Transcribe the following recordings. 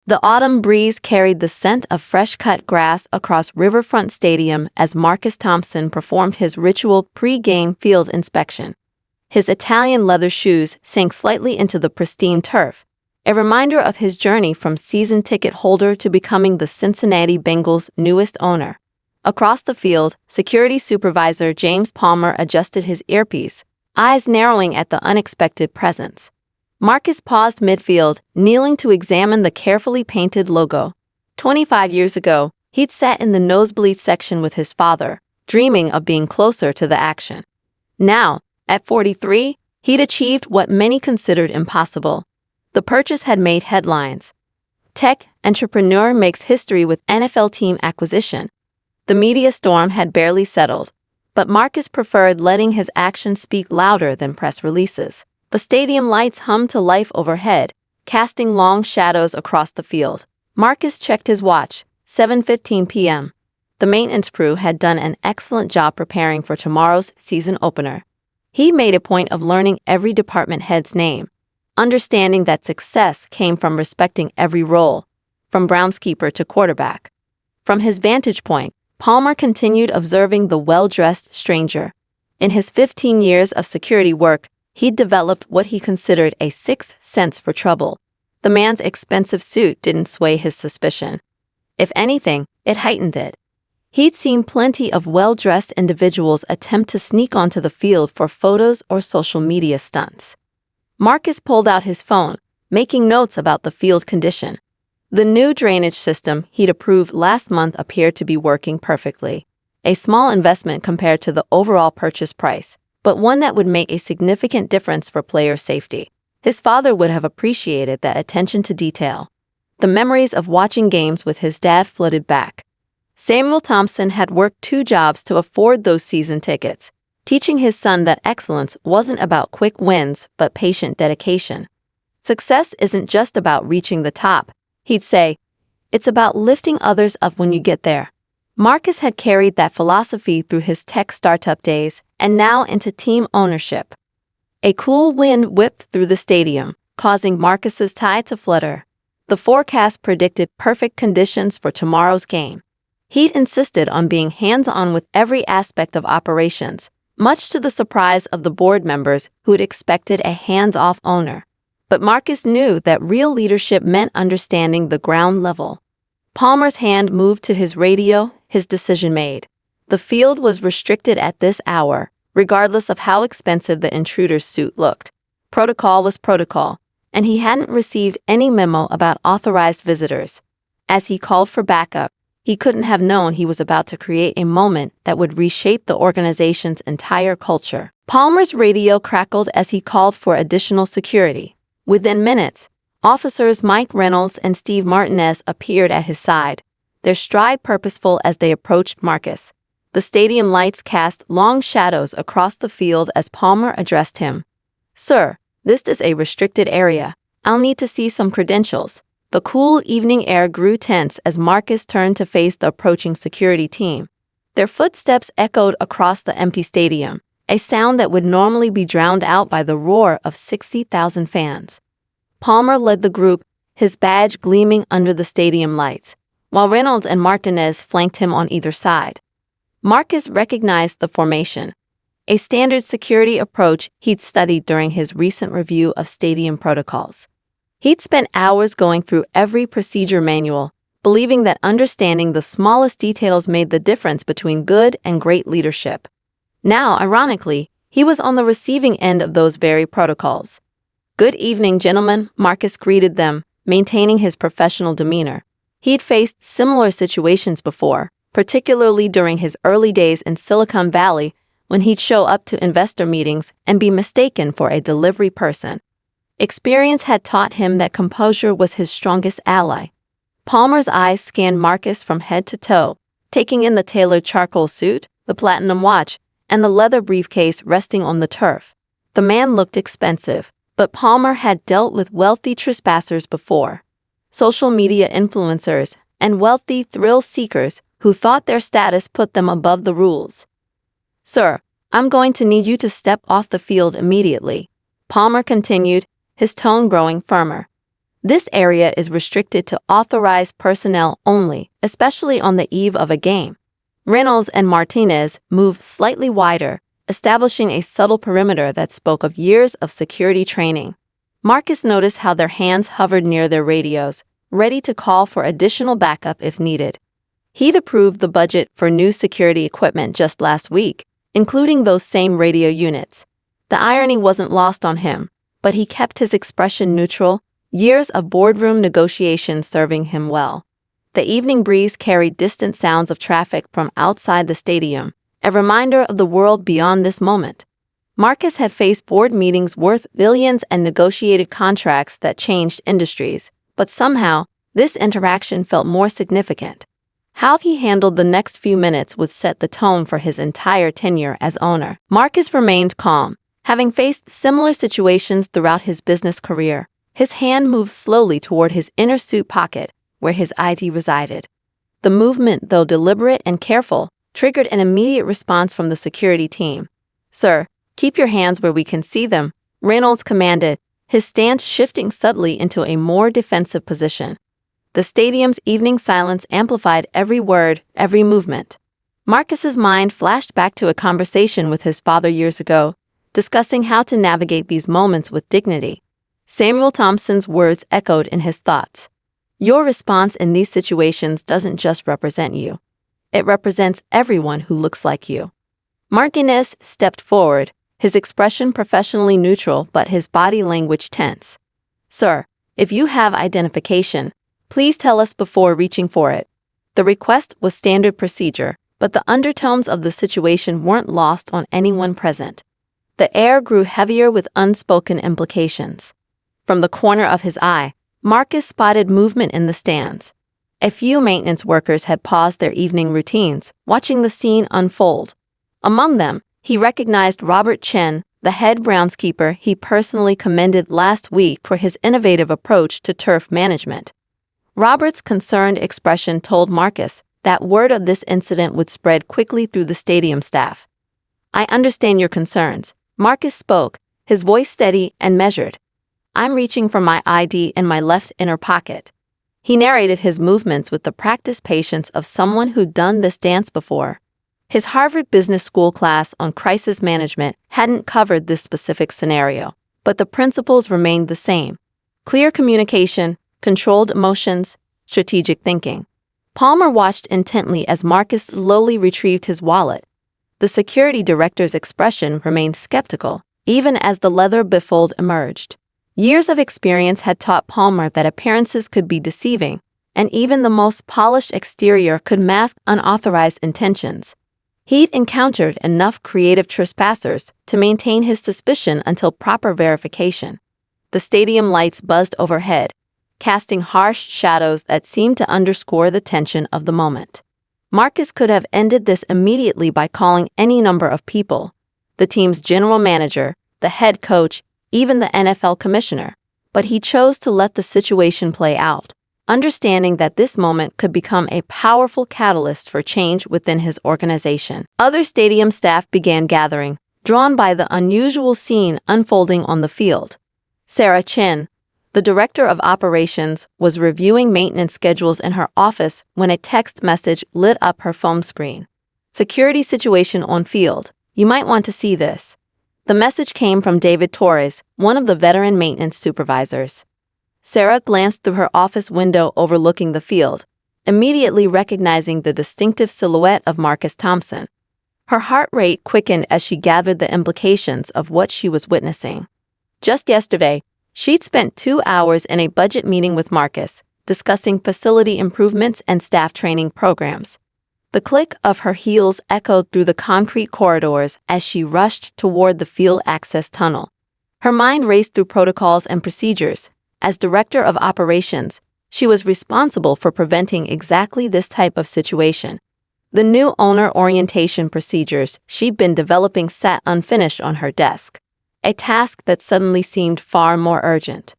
The autumn breeze carried the scent of fresh-cut grass across Riverfront Stadium as Marcus Thompson performed his ritual pre-game field inspection. His Italian leather shoes sank slightly into the pristine turf, a reminder of his journey from season ticket holder to becoming the Cincinnati Bengals' newest owner. Across the field, security supervisor James Palmer adjusted his earpiece, eyes narrowing at the unexpected presence. Marcus paused midfield, kneeling to examine the carefully painted logo. 25 years ago, he'd sat in the nosebleed section with his father, dreaming of being closer to the action. Now, at 43, he'd achieved what many considered impossible. The purchase had made headlines. Tech entrepreneur makes history with NFL team acquisition. The media storm had barely settled, but Marcus preferred letting his actions speak louder than press releases. The stadium lights hummed to life overhead, casting long shadows across the field. Marcus checked his watch, 7:15 p.m. The maintenance crew had done an excellent job preparing for tomorrow's season opener. He made a point of learning every department head's name, understanding that success came from respecting every role, from groundskeeper to quarterback. From his vantage point, Palmer continued observing the well-dressed stranger. In his 15 years of security work, he'd developed what he considered a sixth sense for trouble. The man's expensive suit didn't sway his suspicion. If anything, it heightened it. He'd seen plenty of well-dressed individuals attempt to sneak onto the field for photos or social media stunts. Marcus pulled out his phone, making notes about the field condition. The new drainage system he'd approved last month appeared to be working perfectly. A small investment compared to the overall purchase price, but one that would make a significant difference for player safety. His father would have appreciated that attention to detail. The memories of watching games with his dad flooded back. Samuel Thompson had worked 2 jobs to afford those season tickets, teaching his son that excellence wasn't about quick wins but patient dedication. Success isn't just about reaching the top, he'd say. It's about lifting others up when you get there. Marcus had carried that philosophy through his tech startup days and now into team ownership. A cool wind whipped through the stadium, causing Marcus's tie to flutter. The forecast predicted perfect conditions for tomorrow's game. He'd insisted on being hands-on with every aspect of operations, much to the surprise of the board members who'd expected a hands-off owner. But Marcus knew that real leadership meant understanding the ground level. Palmer's hand moved to his radio, his decision made. The field was restricted at this hour, regardless of how expensive the intruder's suit looked. Protocol was protocol, and he hadn't received any memo about authorized visitors. As he called for backup, he couldn't have known he was about to create a moment that would reshape the organization's entire culture. Palmer's radio crackled as he called for additional security. Within minutes, officers Mike Reynolds and Steve Martinez appeared at his side, their stride purposeful as they approached Marcus. The stadium lights cast long shadows across the field as Palmer addressed him. "Sir, this is a restricted area. I'll need to see some credentials." The cool evening air grew tense as Marcus turned to face the approaching security team. Their footsteps echoed across the empty stadium, a sound that would normally be drowned out by the roar of 60,000 fans. Palmer led the group, his badge gleaming under the stadium lights, while Reynolds and Martinez flanked him on either side. Marcus recognized the formation, a standard security approach he'd studied during his recent review of stadium protocols. He'd spent hours going through every procedure manual, believing that understanding the smallest details made the difference between good and great leadership. Now, ironically, he was on the receiving end of those very protocols. "Good evening, gentlemen," Marcus greeted them, maintaining his professional demeanor. He'd faced similar situations before, particularly during his early days in Silicon Valley when he'd show up to investor meetings and be mistaken for a delivery person. Experience had taught him that composure was his strongest ally. Palmer's eyes scanned Marcus from head to toe, taking in the tailored charcoal suit, the platinum watch, and the leather briefcase resting on the turf. The man looked expensive, but Palmer had dealt with wealthy trespassers before. Social media influencers and wealthy thrill-seekers who thought their status put them above the rules. "Sir, I'm going to need you to step off the field immediately," Palmer continued, his tone growing firmer. This area is restricted to authorized personnel only, especially on the eve of a game. Reynolds and Martinez moved slightly wider, establishing a subtle perimeter that spoke of years of security training. Marcus noticed how their hands hovered near their radios, ready to call for additional backup if needed. He'd approved the budget for new security equipment just last week, including those same radio units. The irony wasn't lost on him, but he kept his expression neutral, years of boardroom negotiations serving him well. The evening breeze carried distant sounds of traffic from outside the stadium, a reminder of the world beyond this moment. Marcus had faced board meetings worth billions and negotiated contracts that changed industries, but somehow, this interaction felt more significant. How he handled the next few minutes would set the tone for his entire tenure as owner. Marcus remained calm, having faced similar situations throughout his business career. His hand moved slowly toward his inner suit pocket, where his ID resided. The movement, though deliberate and careful, triggered an immediate response from the security team. "Sir, keep your hands where we can see them," Reynolds commanded, his stance shifting subtly into a more defensive position. The stadium's evening silence amplified every word, every movement. Marcus's mind flashed back to a conversation with his father years ago, discussing how to navigate these moments with dignity. Samuel Thompson's words echoed in his thoughts. "Your response in these situations doesn't just represent you. It represents everyone who looks like you." Martinez stepped forward, his expression professionally neutral but his body language tense. "Sir, if you have identification, please tell us before reaching for it." The request was standard procedure, but the undertones of the situation weren't lost on anyone present. The air grew heavier with unspoken implications. From the corner of his eye, Marcus spotted movement in the stands. A few maintenance workers had paused their evening routines, watching the scene unfold. Among them, he recognized Robert Chen, the head groundskeeper he personally commended last week for his innovative approach to turf management. Robert's concerned expression told Marcus that word of this incident would spread quickly through the stadium staff. "I understand your concerns," Marcus spoke, his voice steady and measured. "I'm reaching for my ID in my left inner pocket." He narrated his movements with the practiced patience of someone who'd done this dance before. His Harvard Business School class on crisis management hadn't covered this specific scenario, but the principles remained the same: clear communication, controlled emotions, strategic thinking. Palmer watched intently as Marcus slowly retrieved his wallet. The security director's expression remained skeptical, even as the leather bifold emerged. Years of experience had taught Palmer that appearances could be deceiving, and even the most polished exterior could mask unauthorized intentions. He'd encountered enough creative trespassers to maintain his suspicion until proper verification. The stadium lights buzzed overhead, casting harsh shadows that seemed to underscore the tension of the moment. Marcus could have ended this immediately by calling any number of people: the team's general manager, the head coach, even the NFL commissioner. But he chose to let the situation play out, understanding that this moment could become a powerful catalyst for change within his organization. Other stadium staff began gathering, drawn by the unusual scene unfolding on the field. Sarah Chin, the director of operations, was reviewing maintenance schedules in her office when a text message lit up her phone screen. "Security situation on field. You might want to see this." The message came from David Torres, one of the veteran maintenance supervisors. Sarah glanced through her office window overlooking the field, immediately recognizing the distinctive silhouette of Marcus Thompson. Her heart rate quickened as she gathered the implications of what she was witnessing. Just yesterday, she'd spent 2 hours in a budget meeting with Marcus, discussing facility improvements and staff training programs. The click of her heels echoed through the concrete corridors as she rushed toward the field access tunnel. Her mind raced through protocols and procedures. As director of operations, she was responsible for preventing exactly this type of situation. The new owner orientation procedures she'd been developing sat unfinished on her desk, a task that suddenly seemed far more urgent.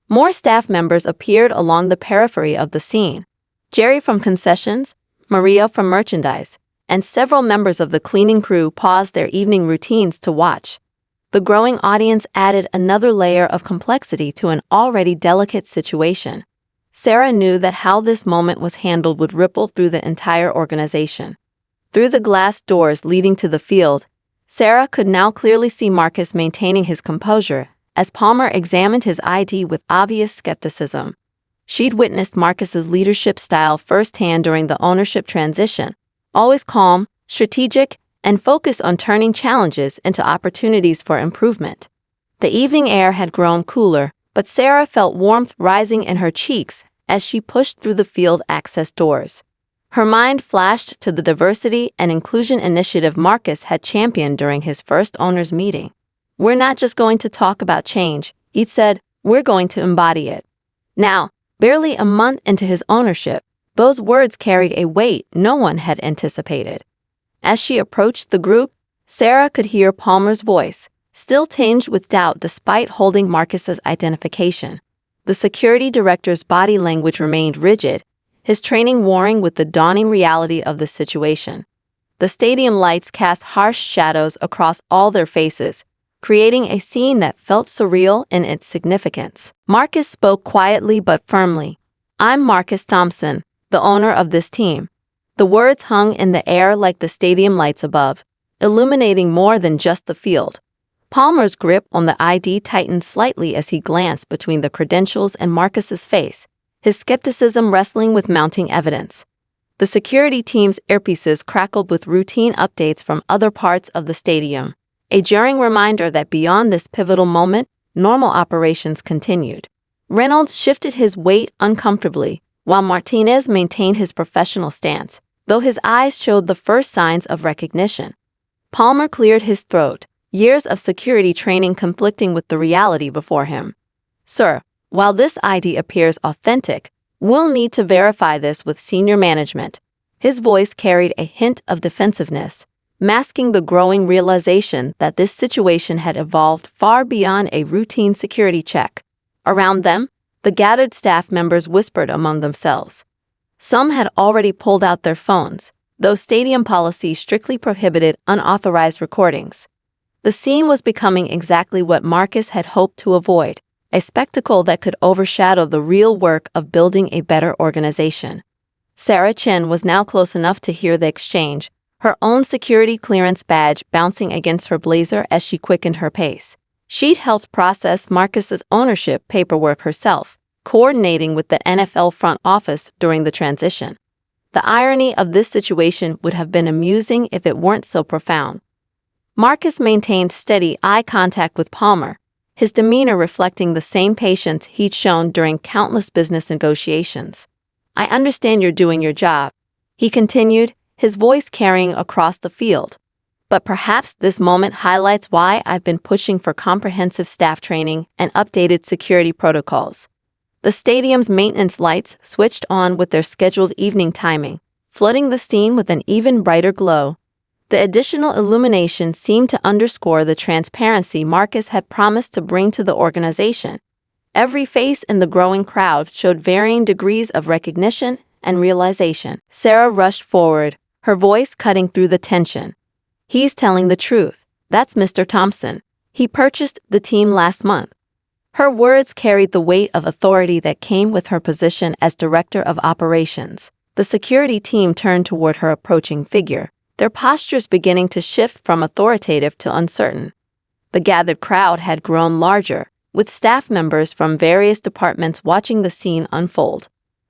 More staff members appeared along the periphery of the scene: Jerry from concessions, Maria from merchandise, and several members of the cleaning crew paused their evening routines to watch. The growing audience added another layer of complexity to an already delicate situation. Sarah knew that how this moment was handled would ripple through the entire organization. Through the glass doors leading to the field, Sarah could now clearly see Marcus maintaining his composure as Palmer examined his ID with obvious skepticism. She'd witnessed Marcus's leadership style firsthand during the ownership transition, always calm, strategic, and focused on turning challenges into opportunities for improvement. The evening air had grown cooler, but Sarah felt warmth rising in her cheeks as she pushed through the field access doors. Her mind flashed to the diversity and inclusion initiative Marcus had championed during his first owners' meeting. "We're not just going to talk about change," he'd said, "we're going to embody it." Now, barely a month into his ownership, those words carried a weight no one had anticipated. As she approached the group, Sarah could hear Palmer's voice, still tinged with doubt despite holding Marcus's identification. The security director's body language remained rigid, his training warring with the dawning reality of the situation. The stadium lights cast harsh shadows across all their faces, creating a scene that felt surreal in its significance. Marcus spoke quietly but firmly. "I'm Marcus Thompson, the owner of this team." The words hung in the air like the stadium lights above, illuminating more than just the field. Palmer's grip on the ID tightened slightly as he glanced between the credentials and Marcus's face, his skepticism wrestling with mounting evidence. The security team's earpieces crackled with routine updates from other parts of the stadium, a jarring reminder that beyond this pivotal moment, normal operations continued. Reynolds shifted his weight uncomfortably, while Martinez maintained his professional stance, though his eyes showed the first signs of recognition. Palmer cleared his throat, years of security training conflicting with the reality before him. "Sir, while this ID appears authentic, we'll need to verify this with senior management." His voice carried a hint of defensiveness, masking the growing realization that this situation had evolved far beyond a routine security check. Around them, the gathered staff members whispered among themselves. Some had already pulled out their phones, though stadium policy strictly prohibited unauthorized recordings. The scene was becoming exactly what Marcus had hoped to avoid, a spectacle that could overshadow the real work of building a better organization. Sarah Chen was now close enough to hear the exchange, her own security clearance badge bouncing against her blazer as she quickened her pace. She'd helped process Marcus's ownership paperwork herself, coordinating with the NFL front office during the transition. The irony of this situation would have been amusing if it weren't so profound. Marcus maintained steady eye contact with Palmer, his demeanor reflecting the same patience he'd shown during countless business negotiations. "I understand you're doing your job," he continued, his voice carrying across the field. "But perhaps this moment highlights why I've been pushing for comprehensive staff training and updated security protocols." The stadium's maintenance lights switched on with their scheduled evening timing, flooding the scene with an even brighter glow. The additional illumination seemed to underscore the transparency Marcus had promised to bring to the organization. Every face in the growing crowd showed varying degrees of recognition and realization. Sarah rushed forward, her voice cutting through the tension. "He's telling the truth. That's Mr. Thompson. He purchased the team last month." Her words carried the weight of authority that came with her position as director of operations. The security team turned toward her approaching figure, their postures beginning to shift from authoritative to uncertain. The gathered crowd had grown larger, with staff members from various departments watching the scene unfold.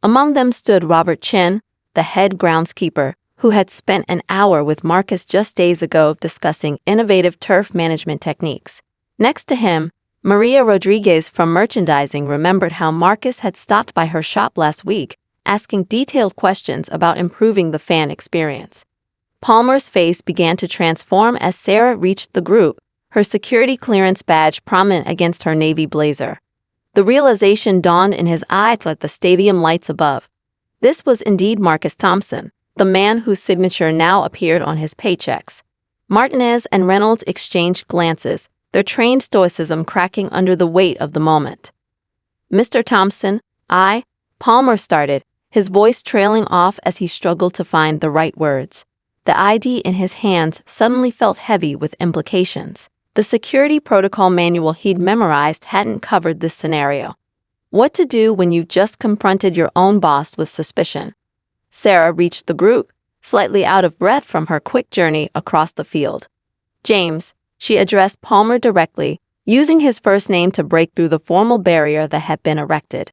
Among them stood Robert Chen, the head groundskeeper, who had spent an hour with Marcus just days ago discussing innovative turf management techniques. Next to him, Maria Rodriguez from merchandising remembered how Marcus had stopped by her shop last week, asking detailed questions about improving the fan experience. Palmer's face began to transform as Sarah reached the group, her security clearance badge prominent against her navy blazer. The realization dawned in his eyes like the stadium lights above. This was indeed Marcus Thompson, the man whose signature now appeared on his paychecks. Martinez and Reynolds exchanged glances, their trained stoicism cracking under the weight of the moment. "Mr. Thompson, Palmer started, his voice trailing off as he struggled to find the right words. The ID in his hands suddenly felt heavy with implications. The security protocol manual he'd memorized hadn't covered this scenario. What to do when you've just confronted your own boss with suspicion? Sarah reached the group, slightly out of breath from her quick journey across the field. James, she addressed Palmer directly, using his first name to break through the formal barrier that had been erected.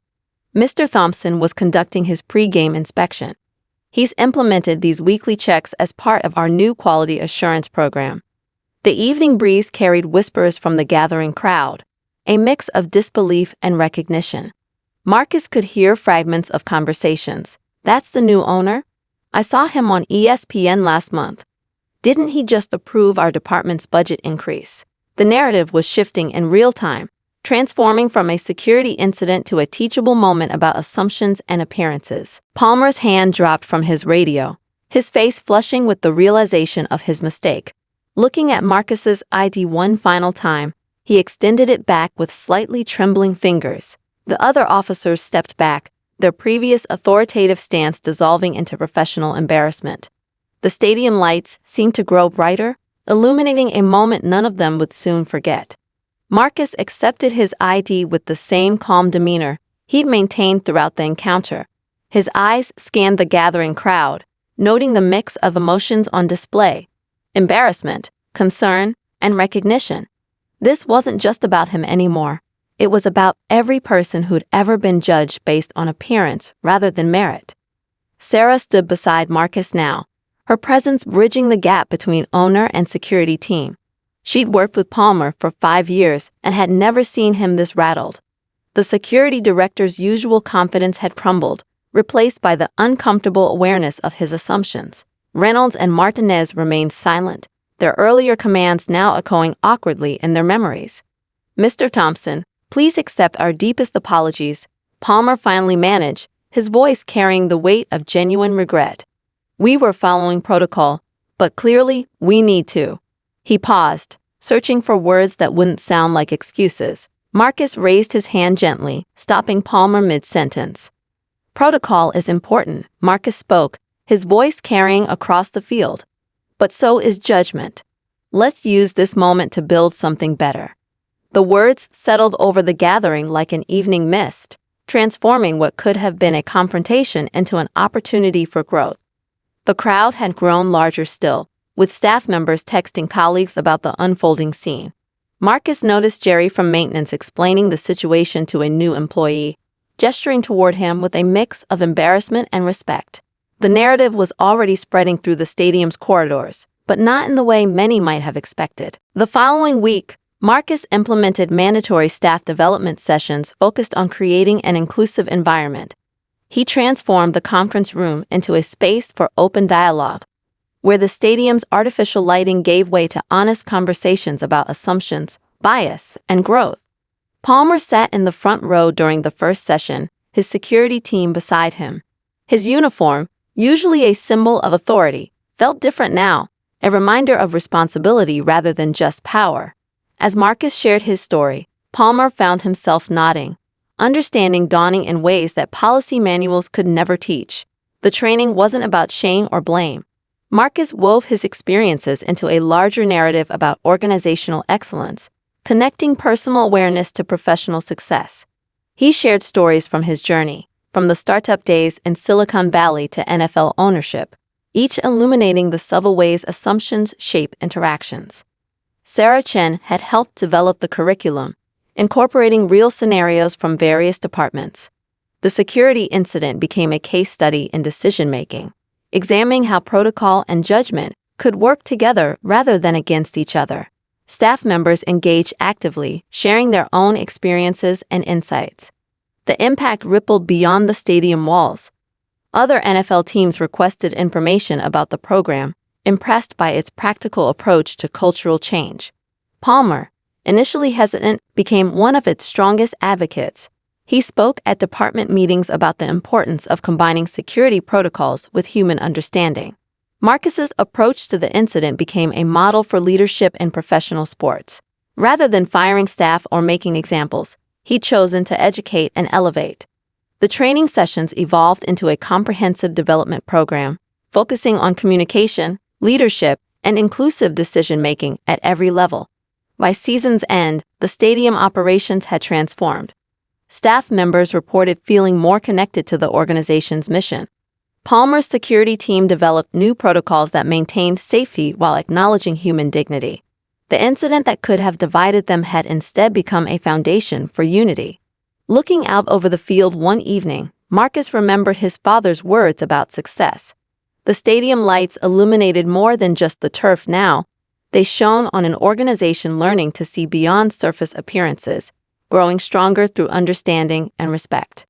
Mr. Thompson was conducting his pre-game inspection. He's implemented these weekly checks as part of our new quality assurance program. The evening breeze carried whispers from the gathering crowd, a mix of disbelief and recognition. Marcus could hear fragments of conversations. That's the new owner? I saw him on ESPN last month. Didn't he just approve our department's budget increase? The narrative was shifting in real time, transforming from a security incident to a teachable moment about assumptions and appearances. Palmer's hand dropped from his radio, his face flushing with the realization of his mistake. Looking at Marcus's ID one final time, he extended it back with slightly trembling fingers. The other officers stepped back, their previous authoritative stance dissolving into professional embarrassment. The stadium lights seemed to grow brighter, illuminating a moment none of them would soon forget. Marcus accepted his ID with the same calm demeanor he'd maintained throughout the encounter. His eyes scanned the gathering crowd, noting the mix of emotions on display: embarrassment, concern, and recognition. This wasn't just about him anymore. It was about every person who'd ever been judged based on appearance rather than merit. Sarah stood beside Marcus now, her presence bridging the gap between owner and security team. She'd worked with Palmer for 5 years and had never seen him this rattled. The security director's usual confidence had crumbled, replaced by the uncomfortable awareness of his assumptions. Reynolds and Martinez remained silent, their earlier commands now echoing awkwardly in their memories. Mr. Thompson, please accept our deepest apologies, Palmer finally managed, his voice carrying the weight of genuine regret. We were following protocol, but clearly we need to. He paused, searching for words that wouldn't sound like excuses. Marcus raised his hand gently, stopping Palmer mid-sentence. Protocol is important, Marcus spoke, his voice carrying across the field. But so is judgment. Let's use this moment to build something better. The words settled over the gathering like an evening mist, transforming what could have been a confrontation into an opportunity for growth. The crowd had grown larger still, with staff members texting colleagues about the unfolding scene. Marcus noticed Jerry from maintenance explaining the situation to a new employee, gesturing toward him with a mix of embarrassment and respect. The narrative was already spreading through the stadium's corridors, but not in the way many might have expected. The following week, Marcus implemented mandatory staff development sessions focused on creating an inclusive environment. He transformed the conference room into a space for open dialogue, where the stadium's artificial lighting gave way to honest conversations about assumptions, bias, and growth. Palmer sat in the front row during the first session, his security team beside him. His uniform, usually a symbol of authority, felt different now, a reminder of responsibility rather than just power. As Marcus shared his story, Palmer found himself nodding, understanding dawning in ways that policy manuals could never teach. The training wasn't about shame or blame. Marcus wove his experiences into a larger narrative about organizational excellence, connecting personal awareness to professional success. He shared stories from his journey, from the startup days in Silicon Valley to NFL ownership, each illuminating the subtle ways assumptions shape interactions. Sarah Chen had helped develop the curriculum, incorporating real scenarios from various departments. The security incident became a case study in decision-making, examining how protocol and judgment could work together rather than against each other. Staff members engaged actively, sharing their own experiences and insights. The impact rippled beyond the stadium walls. Other NFL teams requested information about the program, impressed by its practical approach to cultural change. Palmer, initially hesitant, became one of its strongest advocates. He spoke at department meetings about the importance of combining security protocols with human understanding. Marcus's approach to the incident became a model for leadership in professional sports. Rather than firing staff or making examples, he'd chosen to educate and elevate. The training sessions evolved into a comprehensive development program, focusing on communication, leadership, and inclusive decision-making at every level. By season's end, the stadium operations had transformed. Staff members reported feeling more connected to the organization's mission. Palmer's security team developed new protocols that maintained safety while acknowledging human dignity. The incident that could have divided them had instead become a foundation for unity. Looking out over the field one evening, Marcus remembered his father's words about success. The stadium lights illuminated more than just the turf now. They shone on an organization learning to see beyond surface appearances, growing stronger through understanding and respect.